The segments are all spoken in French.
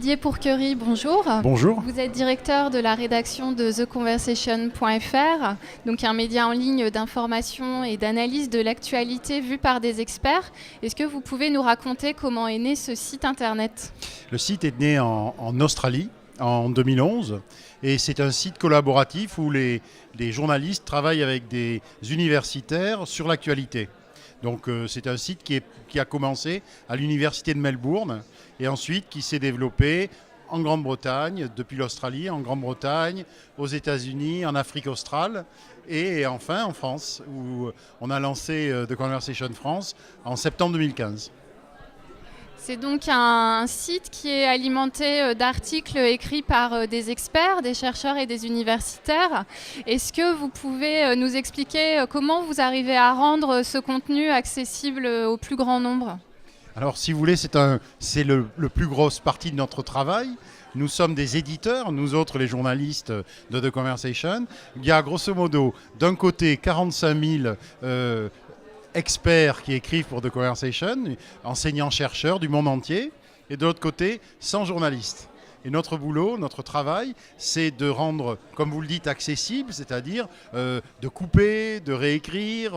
Didier Pourquerie, bonjour. Bonjour. Vous êtes directeur de la rédaction de TheConversation.fr, donc un média en ligne d'information et d'analyse de l'actualité vue par des experts. Est-ce que vous pouvez nous raconter comment est né ce site internet ? Le site est né en Australie en 2011 et c'est un site collaboratif où les journalistes travaillent avec des universitaires sur l'actualité. Donc c'est un site qui a commencé à l'université de Melbourne et ensuite qui s'est développé en Grande-Bretagne, depuis l'Australie, en Grande-Bretagne, aux États-Unis, en Afrique australe et enfin en France où on a lancé The Conversation France en septembre 2015. C'est donc un site qui est alimenté d'articles écrits par des experts, des chercheurs et des universitaires. Est-ce que vous pouvez nous expliquer comment vous arrivez à rendre ce contenu accessible au plus grand nombre ? Alors si vous voulez, c'est le plus grosse partie de notre travail. Nous sommes des éditeurs, nous autres les journalistes de The Conversation. Il y a grosso modo d'un côté 45 000 experts qui écrivent pour The Conversation, enseignants-chercheurs du monde entier, et de l'autre côté 100 journalistes. Et notre boulot, notre travail, c'est de rendre, comme vous le dites, accessible, c'est-à-dire de couper, de réécrire,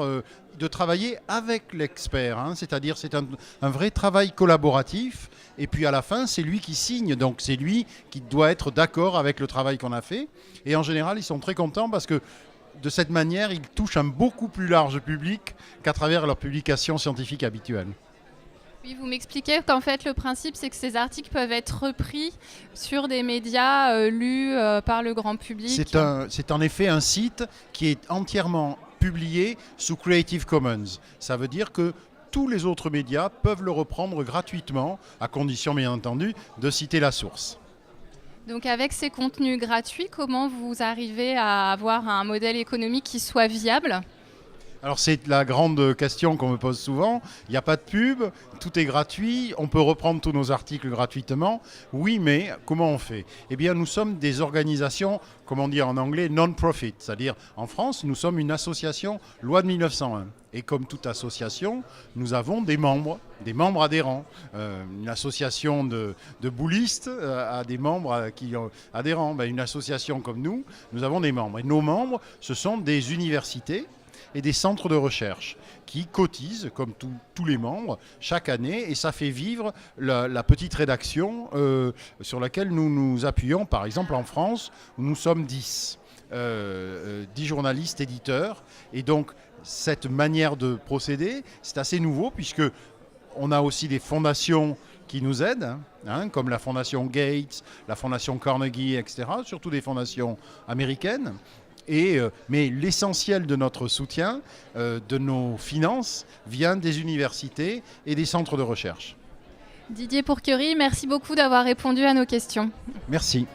de travailler avec l'expert. C'est-à-dire c'est un vrai travail collaboratif. Et puis à la fin, c'est lui qui signe. Donc c'est lui qui doit être d'accord avec le travail qu'on a fait. Et en général, ils sont très contents parce que de cette manière, ils touchent un beaucoup plus large public qu'à travers leurs publications scientifiques habituelles. Oui, vous m'expliquez qu'en fait, le principe, c'est que ces articles peuvent être repris sur des médias lus par le grand public. C'est en effet un site qui est entièrement publié sous Creative Commons. Ça veut dire que tous les autres médias peuvent le reprendre gratuitement, à condition, bien entendu, de citer la source. Donc avec ces contenus gratuits, comment vous arrivez à avoir un modèle économique qui soit viable ? Alors c'est la grande question qu'on me pose souvent. Il n'y a pas de pub, tout est gratuit, on peut reprendre tous nos articles gratuitement. Oui, mais comment on fait ? Eh bien, nous sommes des organisations, comme on dit en anglais, non-profit. C'est-à-dire, en France, nous sommes une association loi de 1901. Et comme toute association, nous avons des membres adhérents. Une association de boulistes a des membres qui sont adhérents. Une association comme nous avons des membres. Et nos membres, ce sont des universités et des centres de recherche qui cotisent, comme tous les membres, chaque année, et ça fait vivre la petite rédaction sur laquelle nous nous appuyons. Par exemple, en France, où nous sommes 10 journalistes éditeurs, et donc cette manière de procéder, c'est assez nouveau, puisque on a aussi des fondations qui nous aident, comme la fondation Gates, la fondation Carnegie, etc., surtout des fondations américaines. Mais l'essentiel de notre soutien, de nos finances, vient des universités et des centres de recherche. Didier Pourquerie, merci beaucoup d'avoir répondu à nos questions. Merci.